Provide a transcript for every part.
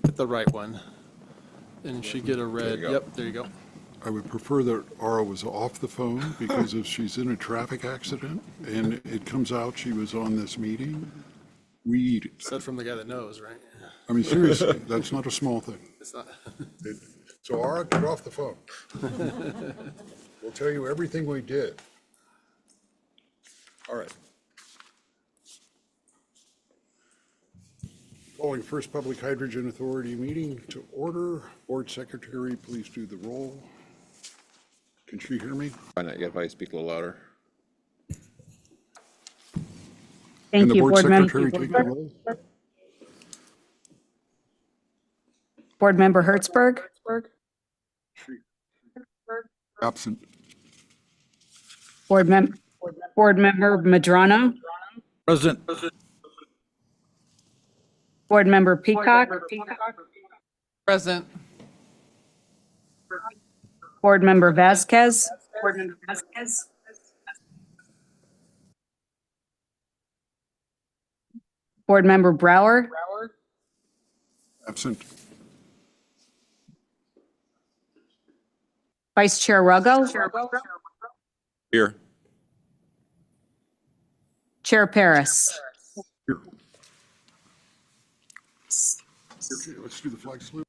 Hit the right one. And she get a red. Yep, there you go. I would prefer that Aura was off the phone because if she's in a traffic accident and it comes out she was on this meeting, we eat it. Said from the guy that knows, right? I mean, seriously, that's not a small thing. It's not. So Aura, get off the phone. We'll tell you everything we did. All right. Calling First Public Hydrogen Authority meeting to order. Board Secretary, please do the roll. Can she hear me? Why not? You gotta speak a little louder. Can the Thank you, Board Board Secretary Member. take the roll? Board Member Hertzberg. Absent. Board Member Madrano. Present. Board Member Peacock. Present. Board Member Vasquez. Board Member Brower. Absent. Vice Chair Ruggo. Here. Chair Paris. Here. Okay, let's do the flag salute.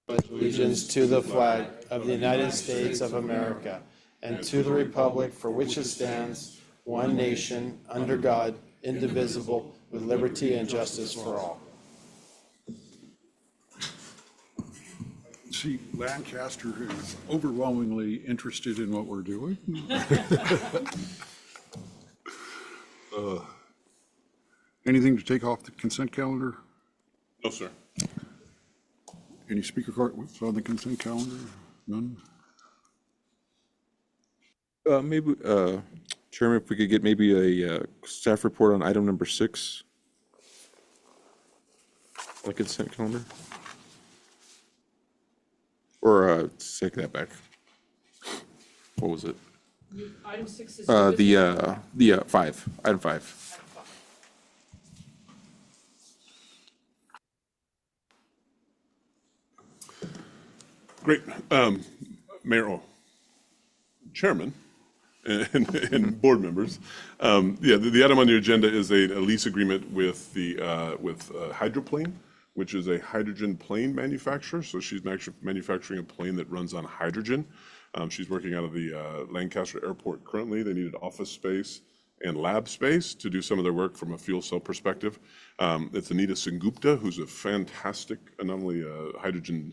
Allegiance to the flag of the United States of America and to the republic for which it stands, one nation, under God, indivisible, with liberty and justice for all. See, Lancaster is overwhelmingly interested in what we're doing. Anything to take off the consent calendar? No, sir. Any speaker cards on the consent calendar? None? Maybe, Chairman, if we could get maybe a staff report on item number 6 on the consent calendar? Or take that back. What was it? Item 6 is. The 5, item 5. Great. Mayor, Chairman, and board members. Yeah, the item on the agenda is a lease agreement with Hydroplane, which is a hydrogen plane manufacturer. So she's actually manufacturing a plane that runs on hydrogen. She's working out of the Lancaster Airport currently. They needed office space and lab space to do some of their work from a fuel cell perspective. It's Anita Sengupta, who's a fantastic, not only a hydrogen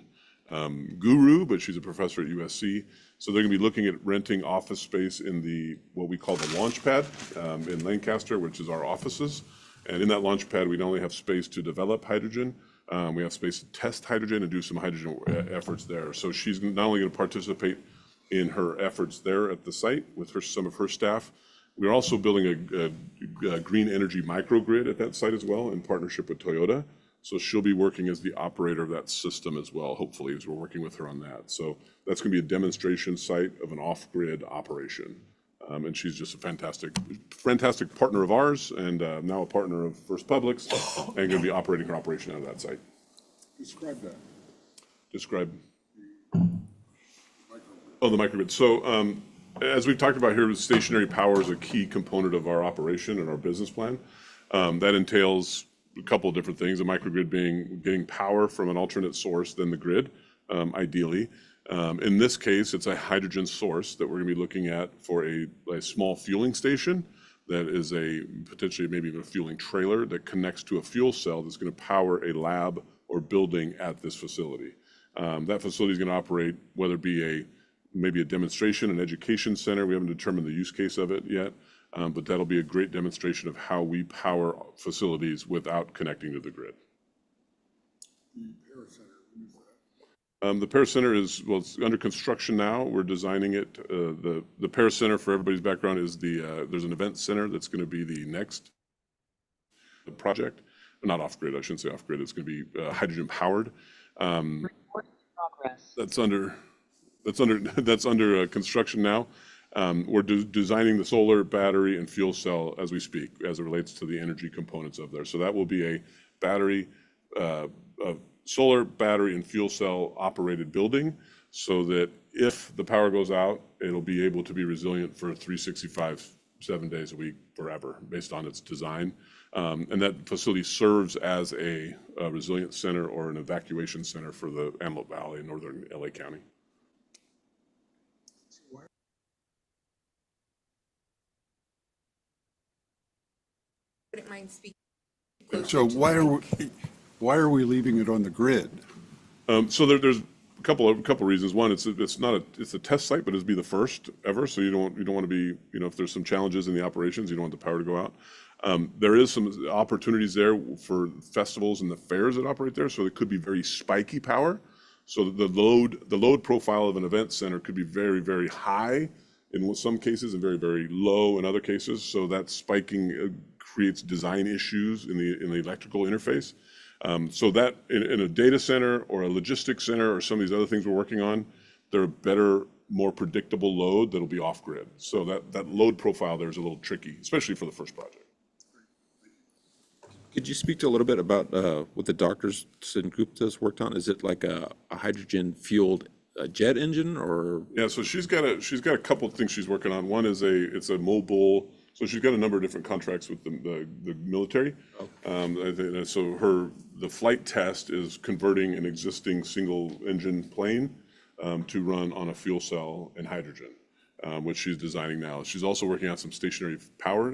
guru, but she's a professor at USC. So they're going to be looking at renting office space in what we call the launch pad in Lancaster, which is our offices. And in that launch pad, we not only have space to develop hydrogen, we have space to test hydrogen and do some hydrogen efforts there. So she's not only going to participate in her efforts there at the site with some of her staff. We're also building a green energy microgrid at that site as well in partnership with Toyota. So she'll be working as the operator of that system as well, hopefully, as we're working with her on that. So that's going to be a demonstration site of an off-grid operation. And she's just a fantastic partner of ours and now a partner of First Public's and going to be operating her operation out of that site. Describe that. Describe. Oh, the microgrid. So as we've talked about here, stationary power is a key component of our operation and our business plan. That entails a couple of different things, a microgrid being getting power from an alternate source than the grid, ideally. In this case, it's a hydrogen source that we're going to be looking at for a small fueling station that is potentially maybe even a fueling trailer that connects to a fuel cell that's going to power a lab or building at this facility. That facility is going to operate, whether it be maybe a demonstration, an education center. We haven't determined the use case of it yet, but that'll be a great demonstration of how we power facilities without connecting to the grid. The Paris Center is, well, it's under construction now. We're designing it. The Paris Center, for everybody's background, is there's an event center that's going to be the next project. Not off-grid, I shouldn't say off-grid. It's going to be hydrogen powered. That's under construction now. We're designing the solar, battery, and fuel cell as we speak, as it relates to the energy components of there. So that will be a battery, a solar, battery, and fuel cell operated building, so that if the power goes out, it'll be able to be resilient for 365, 7 days a week, forever, based on its design. And that facility serves as a resilience center or an evacuation center for the Antelope Valley in northern LA County. Wouldn't mind speaking. So why are we leaving it on the grid? So there's a couple reasons. One, it's a test site, but it'd be the first ever. So you don't want to be, if there's some challenges in the operations, you don't want the power to go out. There is some opportunities there for festivals and the fairs that operate there. So it could be very spiky power. So the load profile of an event center could be very, very high in some cases and very, very low in other cases. So that spiking creates design issues in the electrical interface. So that in a data center or a logistics center or some of these other things we're working on, they're a better, more predictable load that'll be off grid. So that load profile there is a little tricky, especially for the first project. Could you speak to a little bit about what the doctors Gupta's worked on? Is it like a hydrogen fueled jet engine, or? Yeah, so she's got a couple of things she's working on. One is it's a mobile. So she's got a number of different contracts with the military. So the flight test is converting an existing single engine plane to run on a fuel cell and hydrogen, which she's designing now. She's also working on some stationary power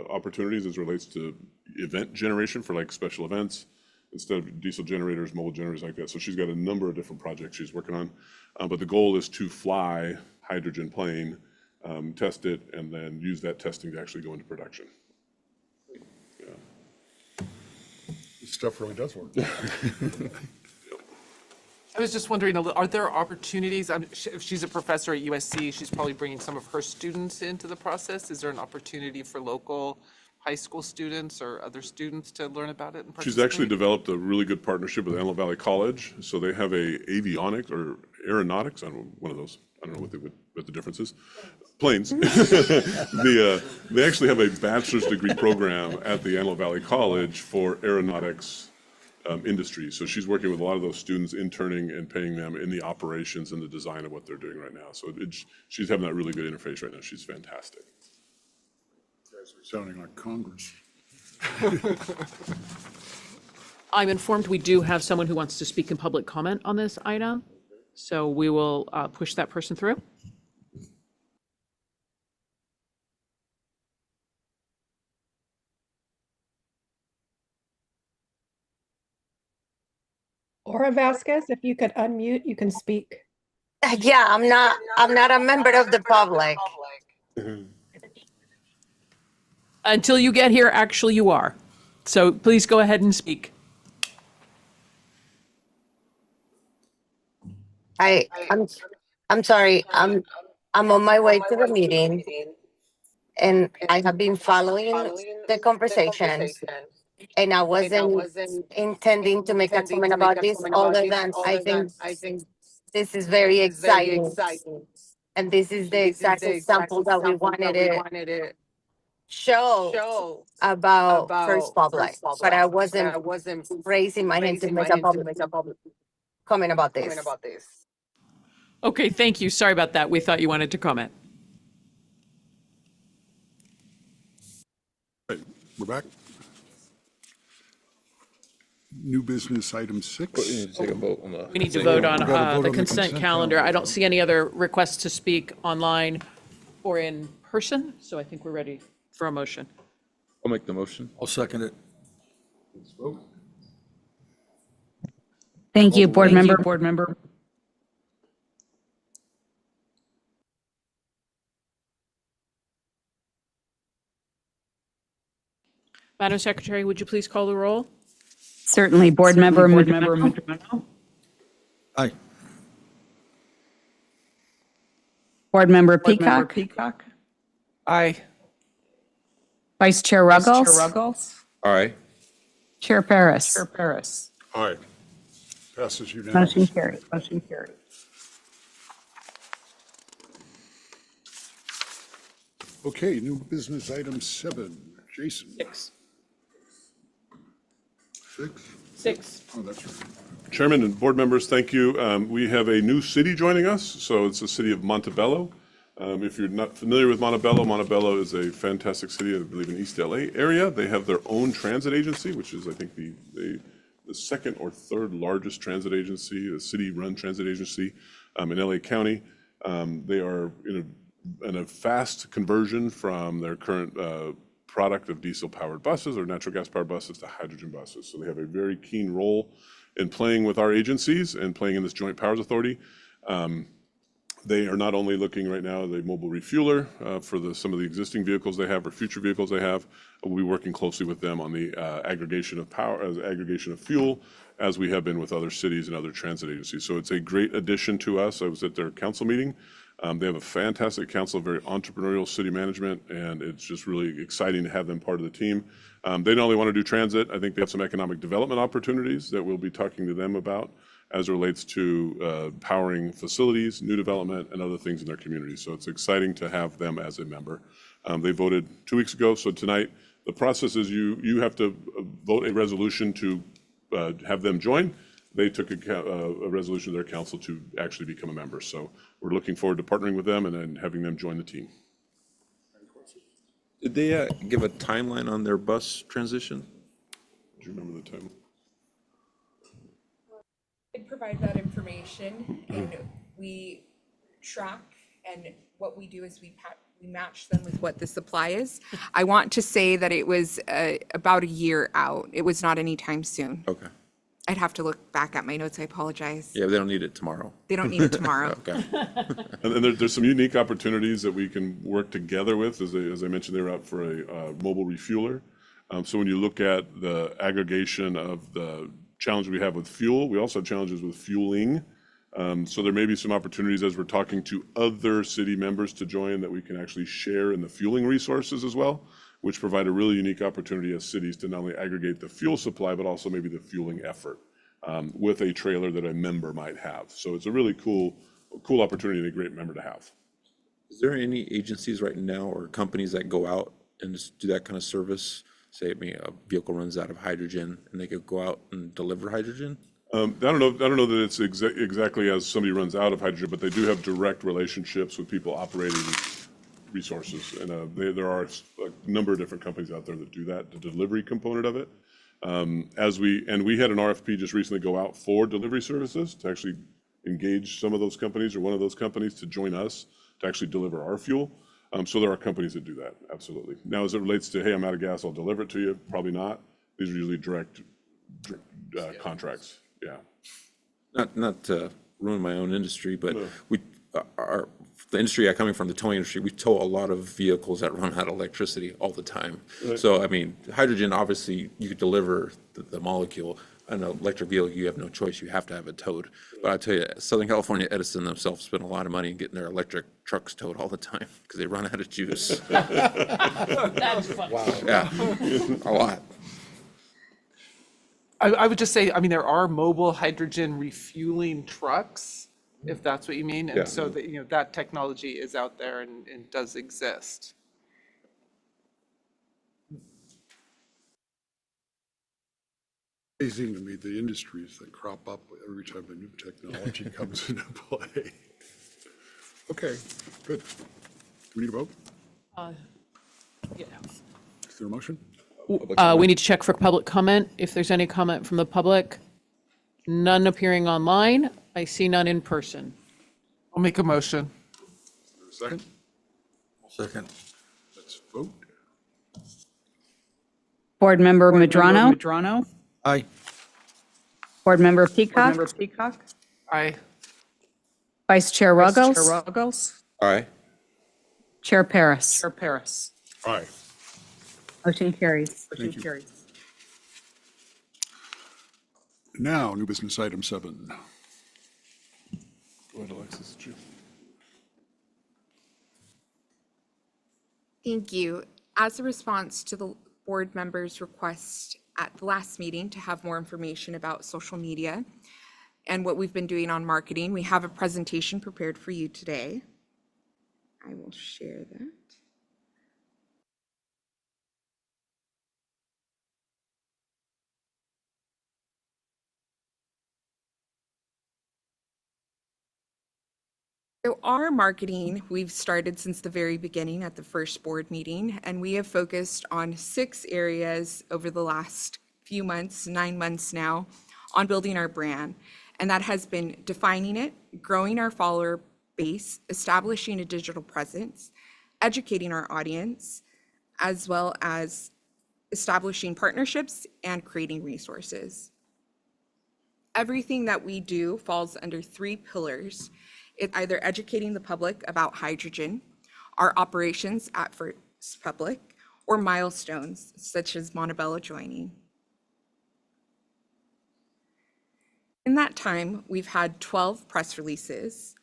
opportunities as it relates to event generation for like special events, instead of diesel generators, mobile generators like that. So she's got a number of different projects she's working on. But the goal is to fly hydrogen plane, test it, and then use that testing to actually go into production. Yeah. This stuff really does work. I was just wondering, are there opportunities, if she's a professor at USC, she's probably bringing some of her students into the process. Is there an opportunity for local high school students or other students to learn about it and participate? She's actually developed a really good partnership with Antelope Valley College. So they have a avionics or aeronautics, I don't know, one of those. I don't know what the difference is. Planes. They actually have a bachelor's degree program at the Antelope Valley College for aeronautics industry. So she's working with a lot of those students, interning and paying them in the operations and the design of what they're doing right now. So she's having that really good interface right now. She's fantastic. You guys are sounding like Congress. I'm informed we do have someone who wants to speak in public comment on this item, so we will push that person through. Laura Vasquez, if you could unmute, you can speak. Yeah, I'm not a member of the public. Until you get here, actually you are. So please go ahead and speak. I'm sorry. I'm on my way to the meeting, and I have been following the conversations, and I wasn't intending to make a comment about this other than I think this is very exciting. And this is the exact example that we wanted to show about First Public. But I wasn't raising my hand to make a public comment about this. Okay, thank you. Sorry about that. We thought you wanted to comment. Right, we're back. New business item 6. We need to take a vote on the. We need to vote on We gotta vote the on the consent consent calendar. calendar. I don't see any other requests to speak online or in person, so I think we're ready for a motion. I'll make the motion. I'll second it. Thank you, Board Member. Madam Secretary, would you please call the roll? Certainly, Board Member Madrino. Aye. Board Member Peacock. Aye. Vice Chair Ruggles. Aye. Chair Paris. Aye. Passes unanimously. Motion carried. Okay, new business item 7. Jason? 6. 6? 6. Oh, that's right. Chairman and board members, thank you. We have a new city joining us, so it's the city of Montebello. If you're not familiar with Montebello, Montebello is a fantastic city, I believe in East LA area. They have their own transit agency, which is, I think, the second or third largest transit agency, a city-run transit agency in LA County. They are in a fast conversion from their current product of diesel-powered buses or natural gas-powered buses to hydrogen buses. So they have a very keen role in playing with our agencies and playing in this joint powers authority. They are not only looking right now at a mobile refueler for some of the existing vehicles they have or future vehicles they have. We'll be working closely with them on the aggregation of power, aggregation of fuel, as we have been with other cities and other transit agencies. So it's a great addition to us. I was at their council meeting. They have a fantastic council, very entrepreneurial city management, and it's just really exciting to have them part of the team. They not only want to do transit, I think they have some economic development opportunities that we'll be talking to them about as it relates to powering facilities, new development, and other things in their community. So it's exciting to have them as a member. They voted 2 weeks ago, so tonight, the process is you have to vote a resolution to have them join. They took a resolution of their council to actually become a member. So we're looking forward to partnering with them and then having them join the team. Did they give a timeline on their bus transition? Do you remember the time? They provide that information and we track, and what we do is we match them with what the supply is. I want to say that it was about a year out. It was not anytime soon. Okay. I'd have to look back at my notes. I apologize. Yeah, they don't need it tomorrow. They don't need it tomorrow. Okay. And there's some unique opportunities that we can work together with. As I mentioned, they were out for a mobile refueler. So when you look at the aggregation of the challenge we have with fuel, we also have challenges with fueling. So there may be some opportunities as we're talking to other city members to join that we can actually share in the fueling resources as well, which provide a really unique opportunity as cities to not only aggregate the fuel supply, but also maybe the fueling effort with a trailer that a member might have. So it's a really cool opportunity and a great member to have. Is there any agencies right now or companies that go out and just do that kind of service? Say, a vehicle runs out of hydrogen and they could go out and deliver hydrogen? I don't know that it's exactly as somebody runs out of hydrogen, but they do have direct relationships with people operating resources. And there are a number of different companies out there that do that, the delivery component of it. We had an RFP just recently go out for delivery services to actually engage some of those companies or one of those companies to join us to actually deliver our fuel. So there are companies that do that, absolutely. Now, as it relates to, hey, I'm out of gas, I'll deliver it to you, probably not. These are usually direct contracts, yeah. Not to ruin my own industry, but the industry I'm coming from, the towing industry, we tow a lot of vehicles that run out of electricity all the time. Right. So, I mean, hydrogen, obviously, you could deliver the molecule. An electric vehicle, you have no choice. You have to have it towed. But I tell you, Southern California Edison themselves spend a lot of money getting their electric trucks towed all the time because they run out of juice. That's funny. Wow. Yeah, a lot. I would just say, I mean, there are mobile hydrogen refueling trucks, if that's what you mean. Yeah. And so that, that technology is out there and does exist. Amazing to me, the industries that crop up every time a new technology comes into play. Okay, good. Do we need a vote? Yeah. Is there a motion? We need to check for public comment. If there's any comment from the public, none appearing online. I see none in person. I'll make a motion. Is there a second? Second. Let's vote. Board Member Madrano. Aye. Board Member Peacock. Aye. Vice Chair Ruggles. Aye. Chair Paris. Aye. Motion carries. Thank you. Now, new business item 7. Go ahead, Alexis. It's you. Thank you. As a response to the board members' request at the last meeting to have more information about social media and what we've been doing on marketing, we have a presentation prepared for you today. I will share that. So our marketing, we've started since the very beginning at the first board meeting, and we have focused on 6 areas over the last few months, 9 months now, on building our brand. And that has been defining it, growing our follower base, establishing a digital presence, educating our audience, as well as establishing partnerships and creating resources. Everything that we do falls under 3 pillars. It's either educating the public about hydrogen, our operations at First Public, or milestones such as Montebello joining. In that time, we've had 12 press releases.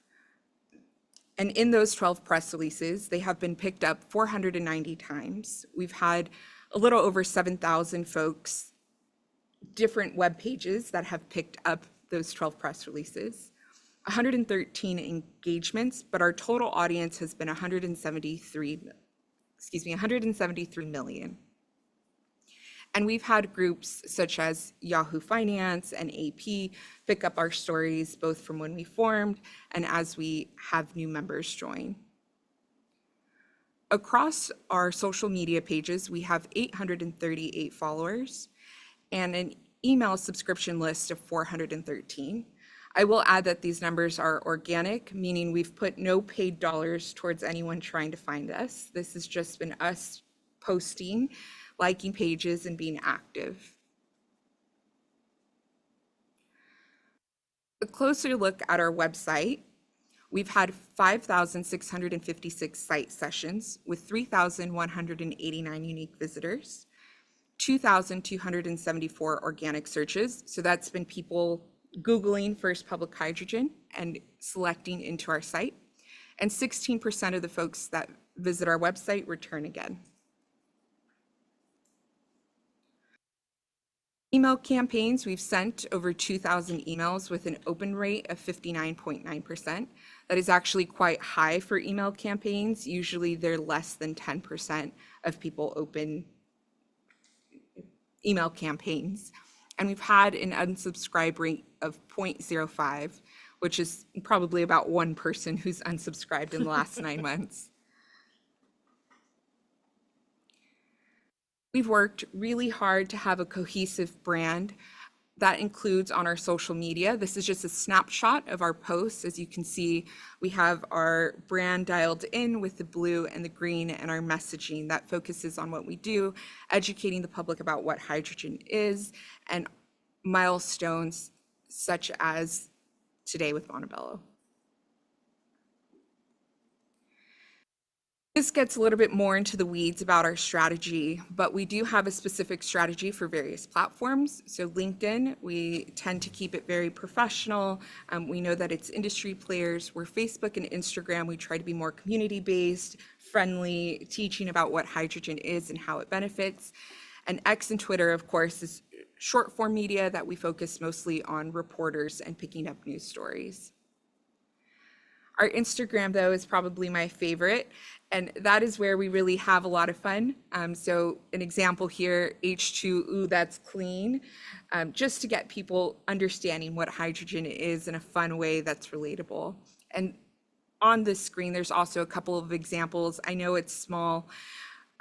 And in those 12 press releases, they have been picked up 490 times. We've had a little over 7,000 folks, different web pages that have picked up those 12 press releases, 113 engagements, but our total audience has been 173 million. And we've had groups such as Yahoo Finance and AP pick up our stories both from when we formed and as we have new members join. Across our social media pages, we have 838 followers and an email subscription list of 413. I will add that these numbers are organic, meaning we've put no paid dollars towards anyone trying to find us. This has just been us posting, liking pages, and being active. A closer look at our website, we've had 5,656 site sessions with 3,189 unique visitors, 2,274 organic searches. So that's been people Googling First Public Hydrogen and selecting into our site. And 16% of the folks that visit our website return again. Email campaigns, we've sent over 2,000 emails with an open rate of 59.9%. That is actually quite high for email campaigns. Usually they're less than 10% of people open email campaigns. And we've had an unsubscribe rate of 0.05, which is probably about one person who's unsubscribed in the last 9 months. We've worked really hard to have a cohesive brand that includes on our social media. This is just a snapshot of our posts. As you can see, we have our brand dialed in with the blue and the green and our messaging that focuses on what we do, educating the public about what hydrogen is, and milestones such as today with Montebello. This gets a little bit more into the weeds about our strategy, but we do have a specific strategy for various platforms. So LinkedIn, we tend to keep it very professional. We know that it's industry players. Where Facebook and Instagram, we try to be more community-based, friendly, teaching about what hydrogen is and how it benefits. And X and Twitter, of course, is short form media that we focus mostly on reporters and picking up news stories. Our Instagram, though, is probably my favorite, and that is where we really have a lot of fun. So an example here, H2, ooh, that's clean, just to get people understanding what hydrogen is in a fun way that's relatable. And on this screen, there's also a couple of examples. I know it's small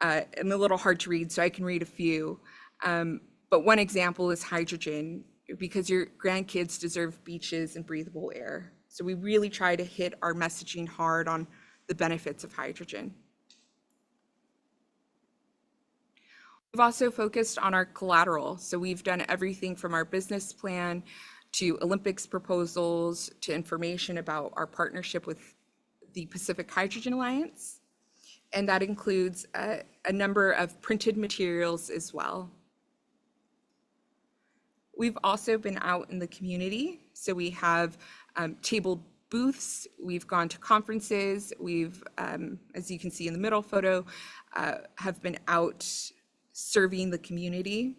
and a little hard to read, so I can read a few. But one example is hydrogen, because your grandkids deserve beaches and breathable air. So we really try to hit our messaging hard on the benefits of hydrogen. We've also focused on our collateral. So we've done everything from our business plan to Olympics proposals to information about our partnership with the Pacific Hydrogen Alliance. And that includes a number of printed materials as well. We've also been out in the community. So we have tabled booths, we've gone to conferences, we've, as you can see in the middle photo, have been out serving the community.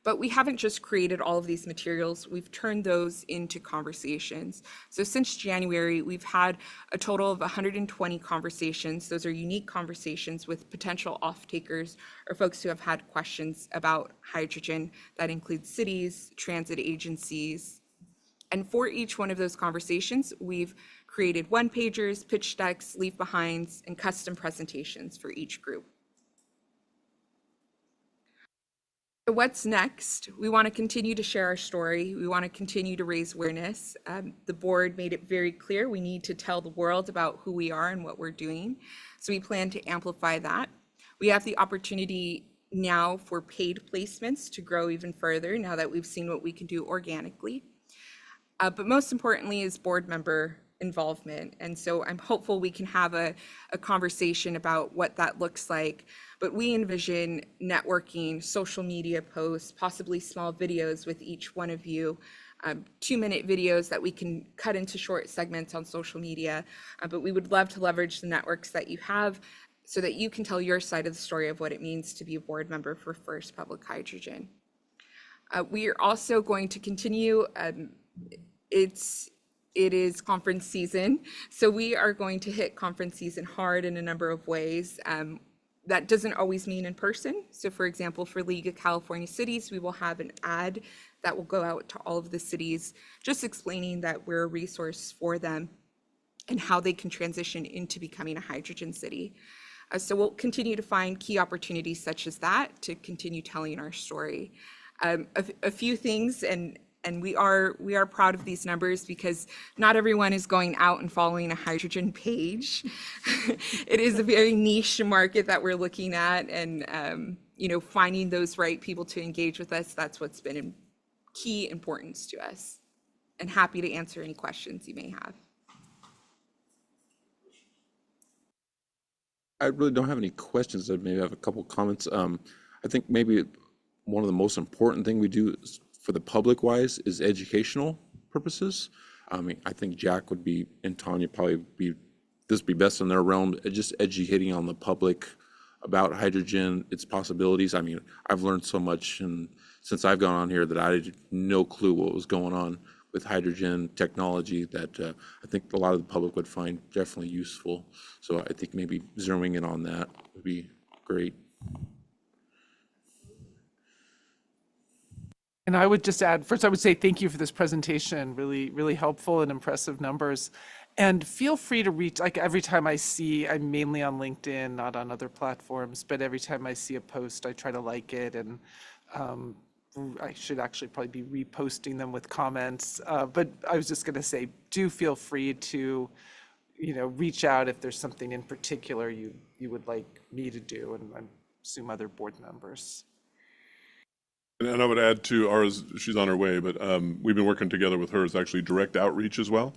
But we haven't just created all of these materials, we've turned those into conversations. So since January, we've had a total of 120 conversations. Those are unique conversations with potential off-takers or folks who have had questions about hydrogen. That includes cities, transit agencies, And for each one of those conversations, we've created one-pagers, pitch decks, leave-behinds, and custom presentations for each group. So what's next? We want to continue to share our story. We want to continue to raise awareness. The board made it very clear we need to tell the world about who we are and what we're doing. So we plan to amplify that. We have the opportunity now for paid placements to grow even further now that we've seen what we can do organically. But most importantly is board member involvement. And so I'm hopeful we can have a conversation about what that looks like. But we envision networking, social media posts, possibly small videos with each one of you, 2-minute videos that we can cut into short segments on social media. But we would love to leverage the networks that you have so that you can tell your side of the story of what it means to be a board member for First Public Hydrogen. We are also going to continue, it is conference season, so we are going to hit conference season hard in a number of ways. That doesn't always mean in person. So for example, for League of California Cities, we will have an ad that will go out to all of the cities, just explaining that we're a resource for them and how they can transition into becoming a hydrogen city. So we'll continue to find key opportunities such as that to continue telling our story. A few things, and we are proud of these numbers because not everyone is going out and following a hydrogen page. It is a very niche market that we're looking at, and finding those right people to engage with us, that's what's been in key importance to us. And happy to answer any questions you may have. I really don't have any questions. I maybe have a couple comments. I think maybe one of the most important thing we do for the public wise is educational purposes. I mean, I think Jack would be, and Tanya probably this would be best in their realm, just educating on the public about hydrogen, its possibilities. I mean, I've learned so much since I've gone on here that I had no clue what was going on with hydrogen technology that I think a lot of the public would find definitely useful. So I think maybe zeroing in on that would be great. And I would just add, first I would say thank you for this presentation, really, really helpful and impressive numbers. And feel free to reach, like every time I see, I'm mainly on LinkedIn, not on other platforms, but every time I see a post, I try to like it, and I should actually probably be reposting them with comments. But I was just gonna say, do feel free to, reach out if there's something in particular you would like me to do, and I assume other board members. And I would add to ours, she's on her way, but we've been working together with her as actually direct outreach as well.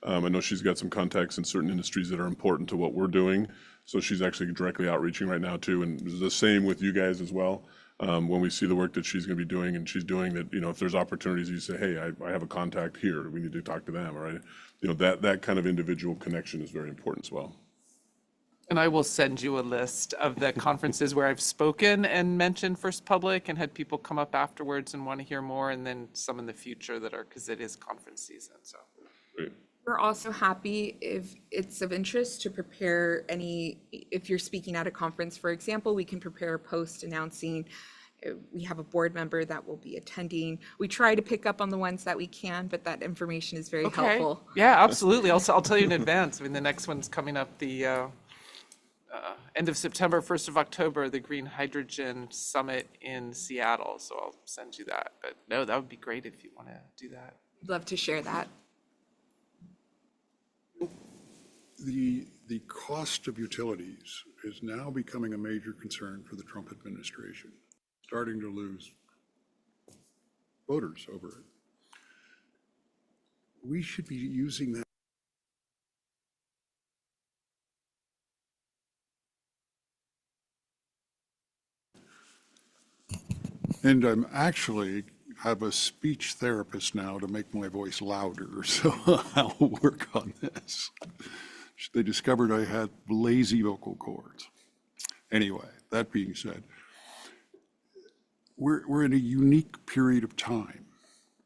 I know she's got some contacts in certain industries that are important to what we're doing. So she's actually directly outreaching right now too. And the same with you guys as well. When we see the work that she's going to be doing and she's doing that, if there's opportunities, you say, hey, I have a contact here, we need to talk to them, right? That kind of individual connection is very important as well. And I will send you a list of the conferences where I've spoken and mentioned First Public and had people come up afterwards and want to hear more, and then some in the future that are, because it is conference season, so. Great. We're also happy if it's of interest to prepare if you're speaking at a conference, for example, we can prepare a post announcing we have a board member that will be attending. We try to pick up on the ones that we can, but that information is very helpful. Yeah, absolutely. I'll tell you in advance. I mean, the next one's coming up the end of September, 1st of October, the Green Hydrogen Summit in Seattle. So I'll send you that. But no, that would be great if you want to do that. I'd love to share that. The cost of utilities is now becoming a major concern for the Trump administration, starting to lose voters over it. We should be using that. And I'm actually have a speech therapist now to make my voice louder, so I'll work on this. They discovered I had lazy vocal cords. Anyway, that being said, we're in a unique period of time.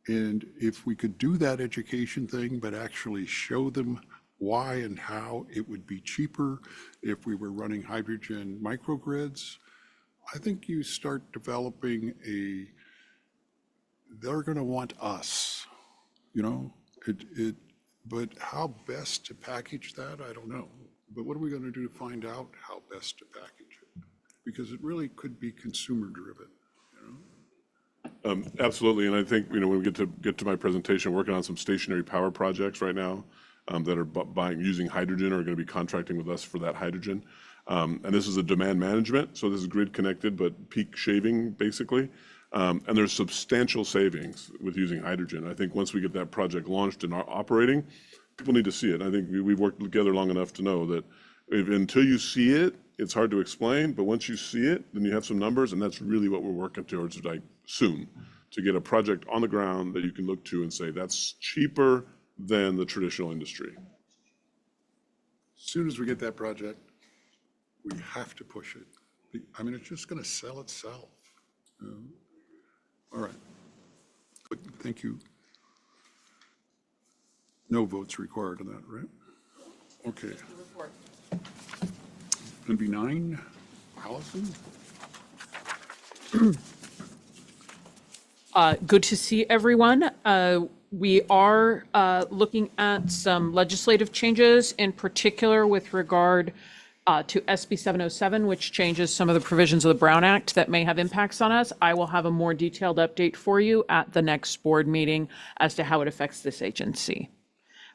And if we could do that education thing, but actually show them why and how it would be cheaper if we were running hydrogen microgrids, I think you start developing they're going to want us you know, but how best to package that, I don't know. But what are we going to do to find out how best to package it? Because it really could be consumer driven. Absolutely, and I think, when we get to my presentation, working on some stationary power projects right now that are using hydrogen, or are going to be contracting with us for that hydrogen. And this is a demand management, so this is grid connected, but peak shaving, basically. And there's substantial savings with using hydrogen. I think once we get that project launched and operating, people need to see it. I think we've worked together long enough to know that until you see it, it's hard to explain, but once you see it, then you have some numbers, and that's really what we're working towards, like, soon, to get a project on the ground that you can look to and say, that's cheaper than the traditional industry. As soon as we get that project, we have to push it. I mean, it's just going to sell itself. All right. Good, thank you. No votes required on that, right? Okay. Going to be 9. Allison? Good to see everyone. We are looking at some legislative changes, in particular with regard to SB 707, which changes some of the provisions of the Brown Act that may have impacts on us. I will have a more detailed update for you at the next board meeting as to how it affects this agency.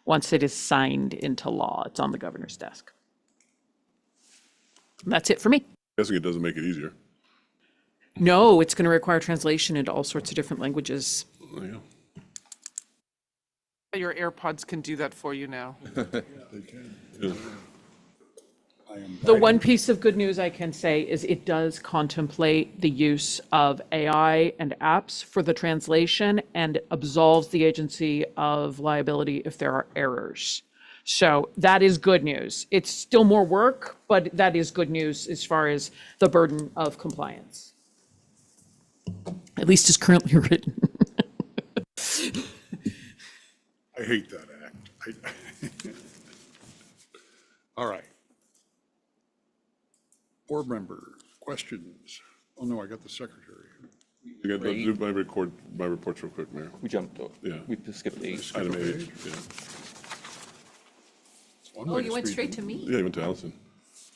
Once it is signed into law, it's on the governor's desk. That's it for me. Guessing it doesn't make it easier. No, it's going to require translation into all sorts of different languages. There you Your AirPods can do that for you now. They can. go. The one piece of good news I can say is it does contemplate the use of AI and apps for the translation and absolves the agency of liability if there are errors. So that is good news. It's still more work, but that is good news as far as the burden of compliance. At least as currently written. I hate that act. All right. Board members, questions? Oh, no, I got the secretary. I got to do my reports real quick, Mayor. We jumped, Yeah. we skipped 8. Item 8, yeah. It's one way to speed- to me? Yeah, you went to Allison.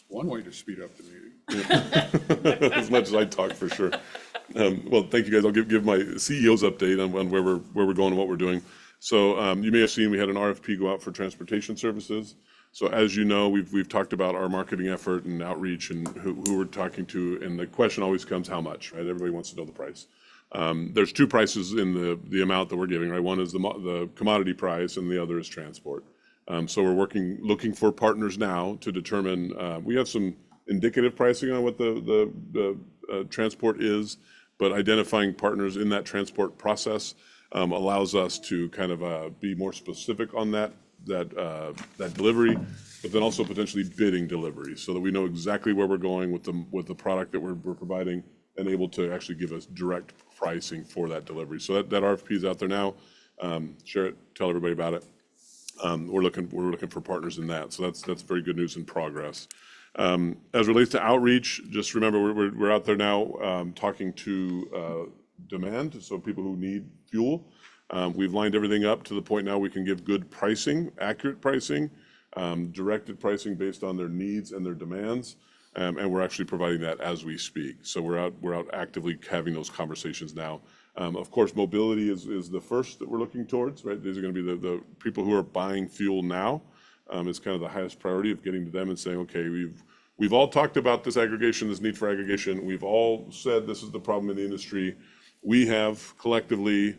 One way to speed up the meeting. As much as I talk, for sure. Well, thank you, guys. I'll give my CEO's update on where we're going and what we're doing. So you may have seen we had an RFP go out for transportation services. So as you know, we've talked about our marketing effort and outreach and who we're talking to, and the question always comes, how much, right? Everybody wants to know the price. There's 2 prices in the amount that we're giving, right? One is the commodity price, and the other is transport. So we're looking for partners now to determine. We have some indicative pricing on what the transport is, but identifying partners in that transport process allows us to kind of be more specific on that delivery, but then also potentially bidding delivery, so that we know exactly where we're going with the product that we're providing, and able to actually give us direct pricing for that delivery. So that RFP is out there now. Share it, tell everybody about it. We're looking for partners in that, so that's very good news in progress. As relates to outreach, just remember we're out there now talking to demand, so people who need fuel. We've lined everything up to the point now we can give good pricing, accurate pricing, directed pricing based on their needs and their demands, and we're actually providing that as we speak. So we're out actively having those conversations now. Of course, mobility is the first that we're looking towards, right? These are going to be the people who are buying fuel now. Is kind of the highest priority of getting to them and saying, okay, we've all talked about this aggregation, this need for aggregation. We've all said this is the problem in the industry. We have collectively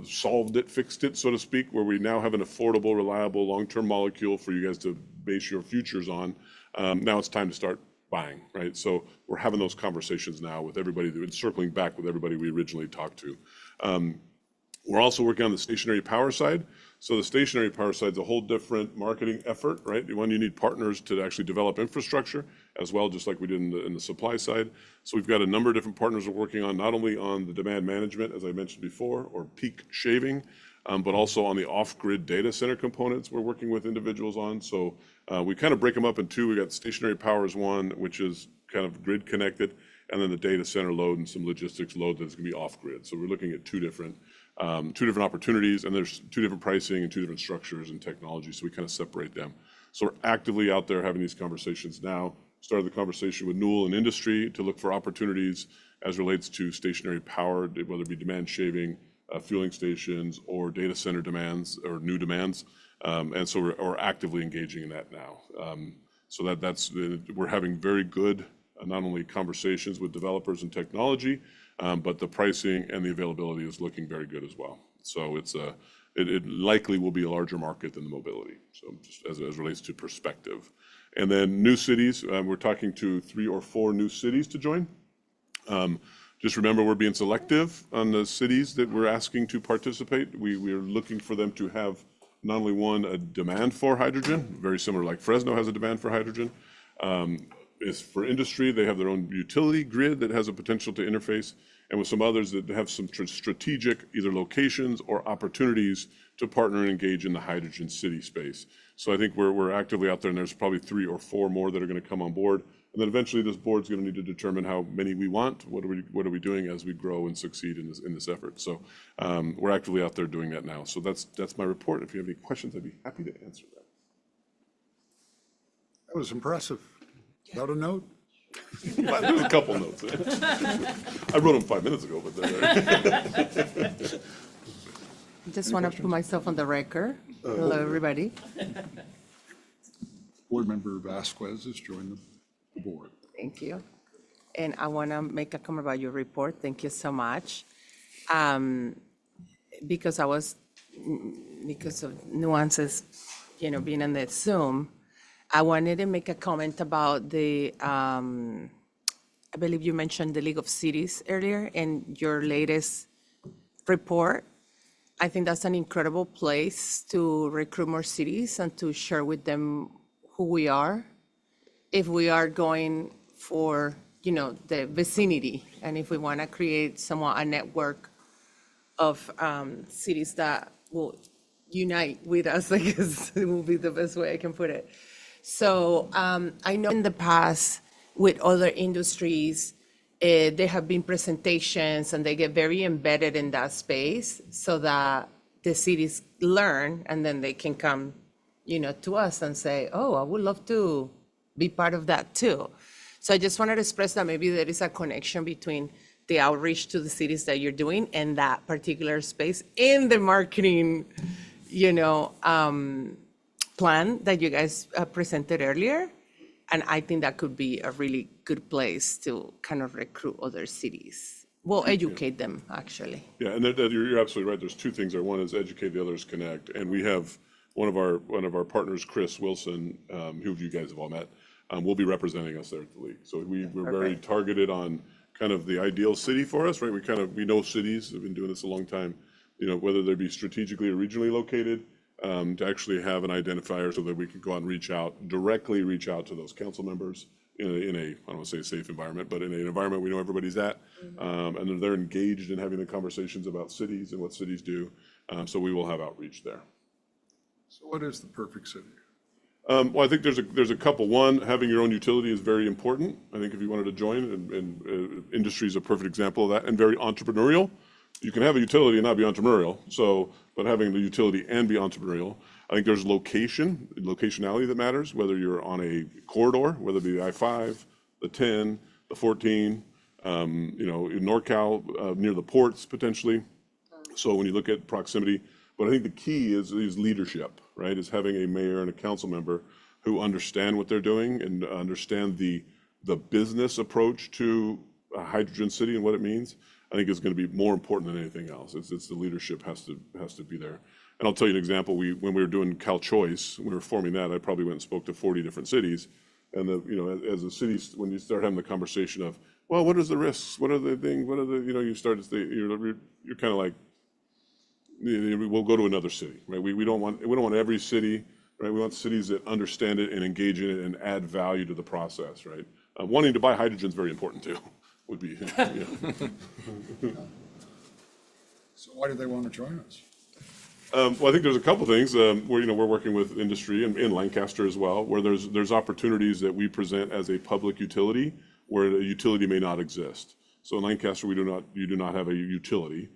solved it, fixed it, so to speak, where we now have an affordable, reliable, long-term molecule for you guys to base your futures on. Now it's time to start buying, right? So we're having those conversations now with everybody, circling back with everybody we originally talked to. We're also working on the stationary power side. So the stationary power side is a whole different marketing effort, right? You need partners to actually develop infrastructure as well, just like we did in the supply side. So we've got a number of different partners we're working on, not only on the demand management, as I mentioned before, or peak shaving, but also on the off-grid data center components we're working with individuals on. So we kind of break them up in 2. We got stationary power as one, which is kind of grid connected, and then the data center load and some logistics load that's going to be off-grid. So we're looking at 2 different two different opportunities, and there's two different pricing and two different structures and technology, so we kind of separate them. So we're actively out there having these conversations now. Started the conversation with Newell and industry to look for opportunities as relates to stationary power, whether it be demand shaving, fueling stations, or data center demands or new demands. And so we're actively engaging in that now. So we're having very good, not only conversations with developers and technology, but the pricing and the availability is looking very good as well. So it likely will be a larger market than the mobility. So just as it relates to perspective. And then new cities, we're talking to 3 or 4 new cities to join. Just remember, we're being selective on the cities that we're asking to participate. We are looking for them to have not only one, a demand for hydrogen, very similar like Fresno has a demand for hydrogen. Is for industry, they have their own utility grid that has a potential to interface, and with some others that have some strategic either locations or opportunities to partner and engage in the hydrogen city space. So I think we're actively out there, and there's probably 3 or 4 more that are going to come on board. And then eventually this board's going to need to determine how many we want. What are we doing as we grow and succeed in this effort? So we're actively out there doing that now. So that's my report. If you have any questions, I'd be happy to answer that. That was impressive. Without a note? There's a couple notes. I wrote them 5 minutes ago, but they're Just want to put myself on the record. Hello, everybody. Board Member Vasquez has joined the board. Thank you. And I want to make a comment about your report. Thank you so much. Because of nuances, being on the Zoom, I wanted to make a comment about I believe you mentioned the League of Cities earlier in your latest report. I think that's an incredible place to recruit more cities and to share with them who we are. If we are going for, the vicinity, and if we want to create somewhat a network of cities that will unite with us, I guess it will be the best way I can put it. So I know in the past with other industries, there have been presentations and they get very embedded in that space so that the cities learn and then they can come, to us and say, oh, I would love to be part of that too. So I just wanted to express that maybe there is a connection between the outreach to the cities that you're doing and that particular space in the marketing, plan that you guys presented earlier. And I think that could be a really good place to kind of recruit other cities. Well, educate them, actually. Yeah, and you're absolutely right. There's 2 things there. One is educate, the other is connect. And we have one of our partners, Chris Wilson, who you guys have all met, will be representing us there at the league. So we're very targeted on kind of the ideal city for us, right? We know cities, have been doing this a long time, whether they be strategically or regionally located, to actually have an identifier so that we can go out and directly reach out to those council members in a, I don't want to say safe environment, but in an environment we know everybody's at. And they're engaged in having the conversations about cities and what cities do. So we will have outreach there. So what is the perfect city? Well, I think there's a couple. One, having your own utility is very important. I think if you wanted to join, and industry is a perfect example of that, and very entrepreneurial. You can have a utility and not be entrepreneurial. But having the utility and be entrepreneurial. I think there's locationality that matters, whether you're on a corridor, whether it be the I-5, the 10, the 14, in NorCal, near the ports potentially. So when you look at proximity, but I think the key is leadership, right? Is having a mayor and a council member who understand what they're doing and understand the business approach to a hydrogen city and what it means. I think is going to be more important than anything else. It's the leadership has to be there. And I'll tell you an example. When we were doing Cal Choice, when we were forming that, I probably went and spoke to 40 different cities. And as a city, when you start having the conversation of, well, what is the risks? What are the things? What are the, you start to say, you're kind of like, we'll go to another city, right? We don't want every city, right? We want cities that understand it and engage in it and add value to the process, right? Wanting to buy hydrogen is very important too. Would be. Yeah. So why do they want to join us? Well, I think there's a couple things where we're working with industry and in Lancaster as well, where there's opportunities that we present as a public utility where a utility may not exist. So in Lancaster, you do not have a utility.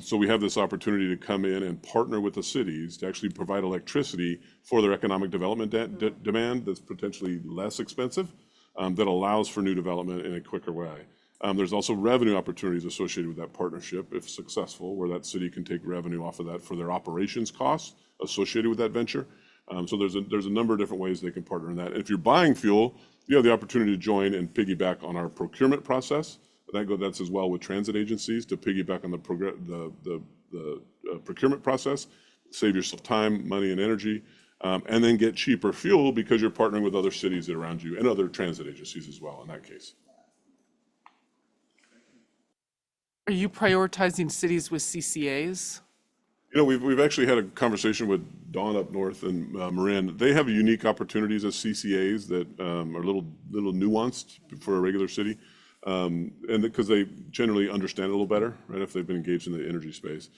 So we have this opportunity to come in and partner with the cities to actually provide electricity for their economic development demand that's potentially less expensive, that allows for new development in a quicker way. There's also revenue opportunities associated with that partnership, if successful, where that city can take revenue off of that for their operations costs associated with that venture. So there's a number of different ways they can partner in that. And if you're buying fuel, you have the opportunity to join and piggyback on our procurement process. That's as well with transit agencies to piggyback on the procurement process, save yourself time, money, and energy, and then get cheaper fuel because you're partnering with other cities that are around you and other transit agencies as well in that case. Are you prioritizing cities with CCAs? We've actually had a conversation with Dawn up north and Marin. They have unique opportunities as CCAs that are a little nuanced for a regular city. And because they generally understand it a little better, right, if they've been engaged in the energy space.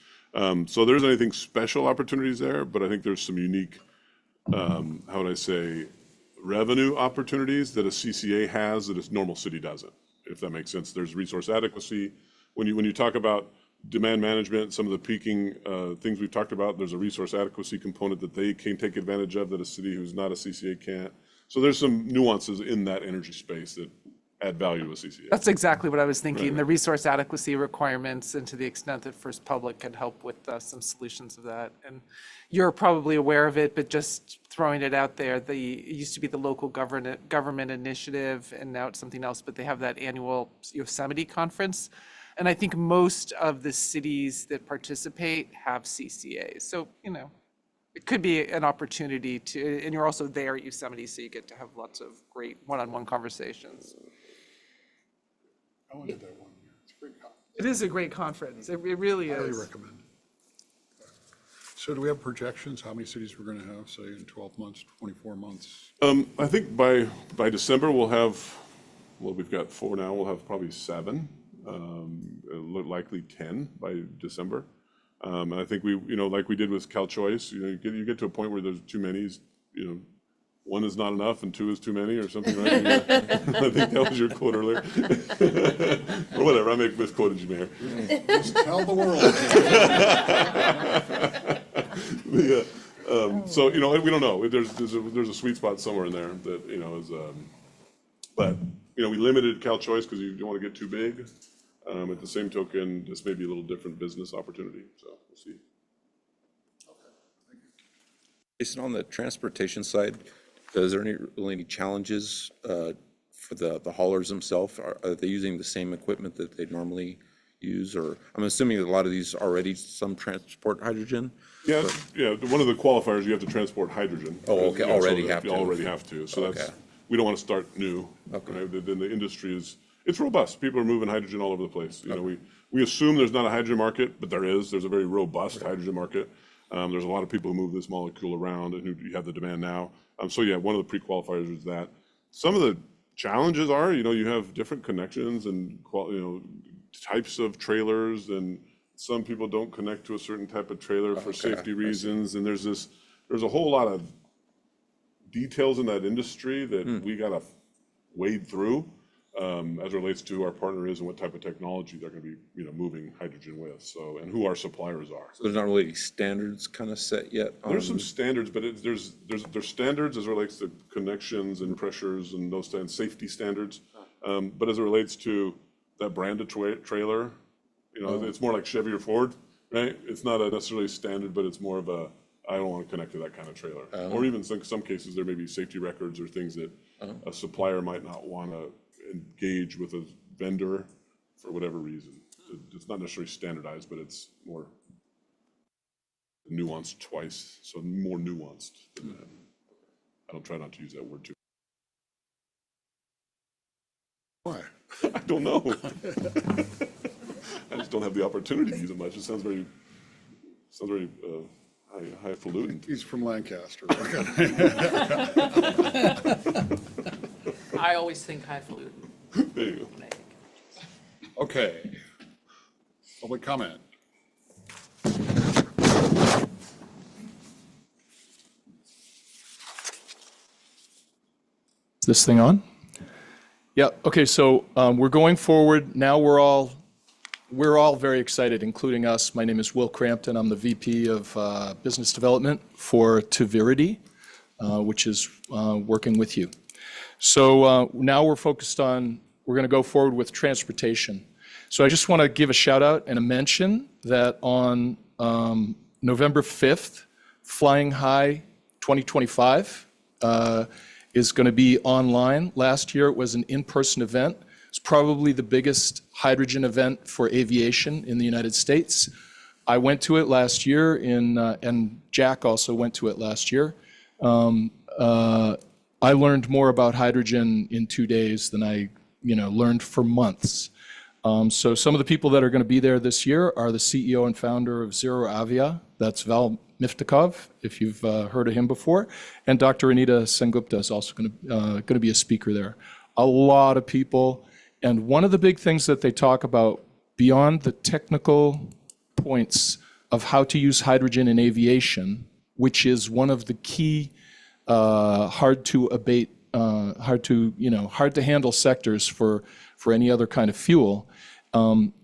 So there's anything special opportunities there, but I think there's some unique, how would I say, revenue opportunities that a CCA has that a normal city doesn't, if that makes sense. There's resource adequacy. When you talk about demand management, some of the peaking things we've talked about, there's a resource adequacy component that they can take advantage of that a city who's not a CCA can't. So there's some nuances in that energy space that add value to a CCA. That's exactly what I was thinking, Right. the resource adequacy requirements, and to the extent that First Public can help with some solutions of that. And you're probably aware of it, but just throwing it out there, it used to be the local government initiative, and now it's something else, but they have that annual Yosemite conference. And I think most of the cities that participate have CCAs. So, it could be an opportunity to, and you're also there at Yosemite, so you get to have lots of great one-on-one conversations. I went to that one year. It's a great conference. It is a great conference. It really Highly is. recommend it. So do we have projections, how many cities we're going to have, say, in 12 months, 24 months? I think by December we'll have, well, we've got 4 now, we'll have probably 7, likely 10 by December. And I think we, like we did with Cal Choice, you get to a point where there's too many, 1 is not enough and 2 is too many or something, right? Yeah. I think that was your quote earlier. Or whatever, I misquoted you, Mayor. Just tell the world. Yeah. So, we don't know. There's a sweet spot somewhere in there that, is, but, we limited Cal Choice because you don't want to get too big. At the same token, this may be a little different business opportunity, so we'll see. Jason, on the transportation side, is there any challenges for the haulers themselves? Are they using the same equipment that they normally use? Or I'm assuming that a lot of these already some transport hydrogen? Yeah, one of the qualifiers, you have to transport hydrogen. Oh, okay, Yeah, so already that have you to. already have to. So Okay. we don't want to start new. Okay. Right? Then the industry it's robust. People are moving hydrogen all over the place. We assume there's not a hydrogen market, but there is. There's a very robust hydrogen market. There's a lot of people who move this molecule around and who have the demand now. So yeah, one of the pre-qualifiers is that. Some of the challenges are, you have different connections and types of trailers, and some people don't connect to a certain type of trailer for safety reasons. And there's a whole lot of details in that industry that we got to wade through. As it relates to who our partner is and what type of technology they're going to be, moving hydrogen with. So, and who our suppliers are. So there's not really any standards kind of set yet? There's some standards, but there's standards as it relates to connections and pressures and those safety standards. But as it relates to that branded trailer, it's more like Chevy or Ford, right? It's not a necessarily standard, but it's more of I don't want to connect to that kind of trailer. Or even some cases there may be safety records or things that a supplier might not want to engage with a vendor for whatever reason. It's not necessarily standardized, but it's more nuanced twice, so more nuanced than that. I don't try not to use that word too. Why? I don't know. I just don't have the opportunity to use it much. It sounds very highfalutin. He's from Lancaster. I always think highfalutin. There you go. Okay. Public comment. Is this thing on? Yeah, okay, so we're going forward. Now we're all we're all very excited, including us. My name is Will Crampton. I'm the VP of Business Development for Tuvirity, which is working with you. So now we're focused on, we're going to go forward with transportation. So I just want to give a shout out and a mention that on November 5th, Flying High 2025 is going to be online. Last year it was an in-person event. It's probably the biggest hydrogen event for aviation in the United States. I went to it last year, and Jack also went to it last year. I learned more about hydrogen in 2 days than I learned for months. So some of the people that are going to be there this year are the CEO and founder of Zero Avia. That's Val Miftakov, if you've heard of him before. And Dr. Anita Sengupta is also going to be a speaker there. A lot of people. And one of the big things that they talk about beyond the technical points of how to use hydrogen in aviation, which is one of the key hard to abate, hard to handle sectors for any other kind of fuel. One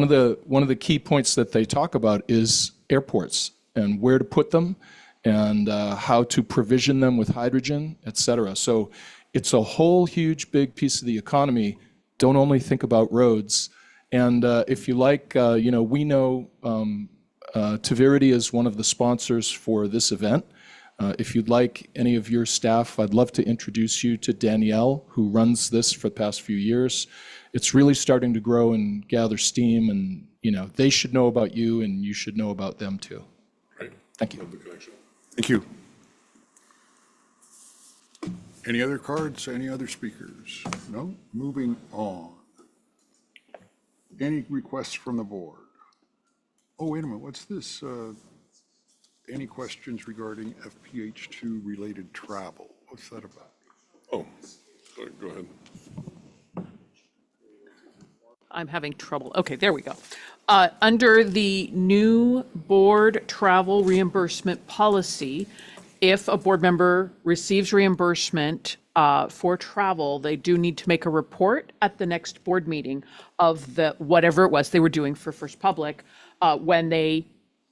of the key points that they talk about is airports and where to put them and how to provision them with hydrogen, et cetera. So it's a whole huge big piece of the economy. Don't only think about roads. And if you like, we know Tuvirity is one of the sponsors for this event. If you'd like any of your staff, I'd love to introduce you to Danielle, who runs this for the past few years. It's really starting to grow and gather steam, and they should know about you, and you should know about them too. Right. Thank you. Love the connection. Thank you. Any other cards? Any other speakers? No? Moving on. Any requests from the board? Oh, wait a minute. What's this? Any questions regarding FPH2 related travel? What's that about? Oh, sorry, go ahead. I'm having trouble. Okay, there we go. Under the new board travel reimbursement policy, if a board member receives reimbursement for travel, they do need to make a report at the next board meeting of whatever it was they were doing for First Public when they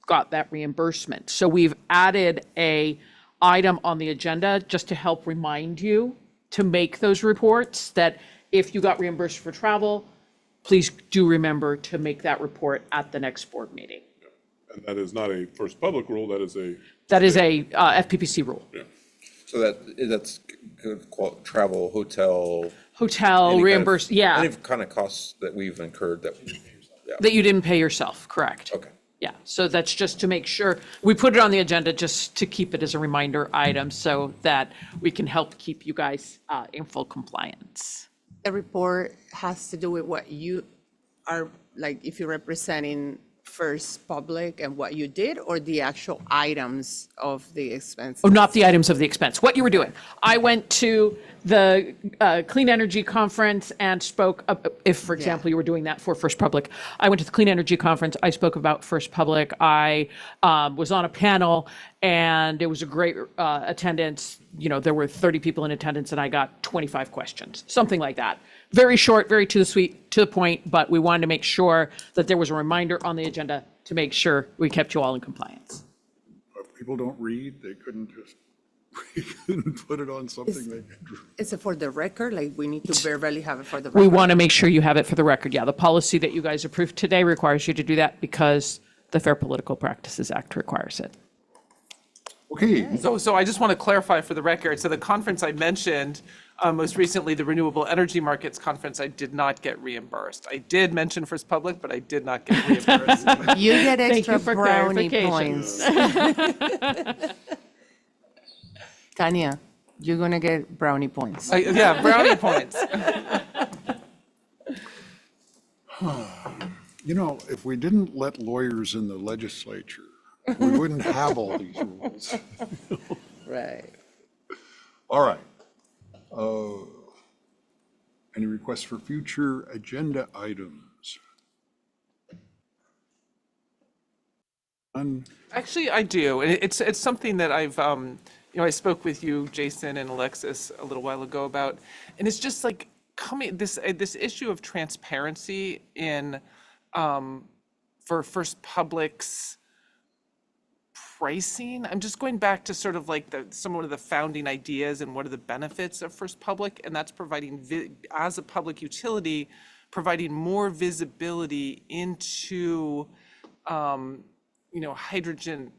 got that reimbursement. So we've added a item on the agenda just to help remind you to make those reports, that if you got reimbursed for travel, please do remember to make that report at the next board meeting. And that is not a First Public rule, that is a. That is a FPPC rule. Yeah. So that's good travel, hotel. Hotel reimbursed, yeah, Any kind of costs that we've incurred that. Yeah. that you didn't pay yourself, correct? Okay. Yeah, so that's just to make sure, we put it on the agenda just to keep it as a reminder item so that we can help keep you guys in full compliance. The report has to do with what you are, like, if you're representing First Public and what you did, or the actual items of the expenses? Oh, not the items of the expense, what you were doing. I went to the Clean Energy Conference and spoke, if, for example, you were doing that for First Public. I went to the Clean Energy Conference, I spoke about First Public. I was on a panel, and it was a great attendance. There were 30 people in attendance, and I got 25 questions, something like that. Very short, very to the point, but we wanted to make sure that there was a reminder on the agenda to make sure we kept you all in compliance. If people don't read, they couldn't just, we couldn't put it on something they could. Is it for the record? Like, we need to verbally have it for the We record? want to make sure you have it for the record. Yeah, the policy that you guys approved today requires you to do that because the Fair Political Practices Act requires it. Okay, So I just want to clarify for the record, so the conference I mentioned, most recently, the Renewable Energy Markets Conference, I did not get reambused. I did mention First Public, but I did not get reimbursed. You get Thank extra you for brownie clarification. points. Tanya, you're gonna get brownie points. Yeah, brownie points. if we didn't let lawyers in the legislature, we wouldn't have all these rules. Right. All right. Any requests for future agenda items? None? Actually, I do. And it's something that I've, I spoke with you, Jason, and Alexis a little while ago about, and it's just like this issue of transparency in for First Public's pricing. I'm just going back to sort of like some of the founding ideas and what are the benefits of First Public, and that's providing, as a public utility, providing more visibility into, hydrogen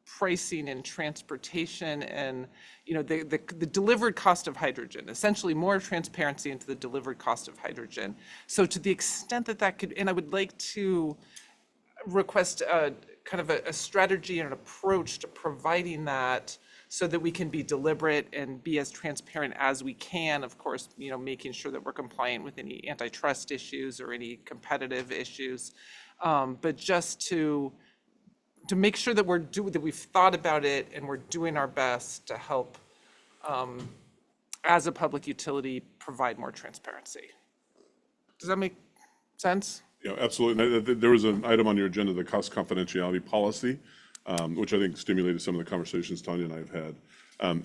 pricing and transportation and, the delivered cost of hydrogen, essentially more transparency into the delivered cost of hydrogen. So to the extent that that could, and I would like to request kind of a strategy and an approach to providing that so that we can be deliberate and be as transparent as we can, of course, making sure that we're compliant with any antitrust issues or any competitive issues. But just to make sure that that we've thought about it and we're doing our best to help, as a public utility, provide more transparency. Does that make sense? Yeah, absolutely. And there was an item on your agenda, the cost confidentiality policy, which I think stimulated some of the conversations Tanya and I have had.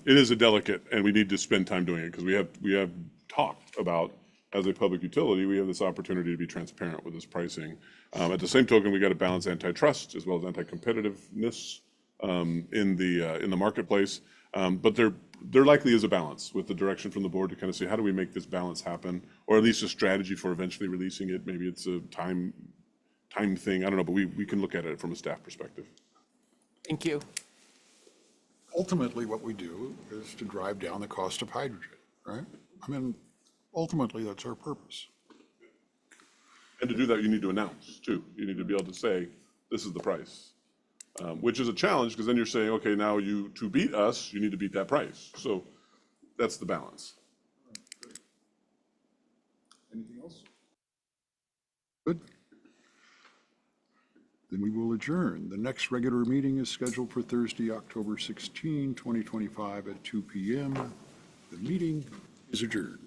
It is a delicate, and we need to spend time doing it because we have talked about, as a public utility, we have this opportunity to be transparent with this pricing. At the same token, we got to balance antitrust as well as anti-competitiveness in the marketplace. But there likely is a balance with the direction from the board to kind of say, how do we make this balance happen? Or at least a strategy for eventually releasing it. Maybe it's a time thing. I don't know, but we can look at it from a staff perspective. Thank you. Ultimately, what we do is to drive down the cost of hydrogen, right? I mean, ultimately, that's our purpose. And to do that, you need to announce too. You need to be able to say, this is the price. Which is a challenge because then you're saying, okay, now to beat us, you need to beat that price. So that's the balance. Anything else? Good. Then we will adjourn. The next regular meeting is scheduled for Thursday, October 16, 2025 at 2 p.m. The meeting is adjourned.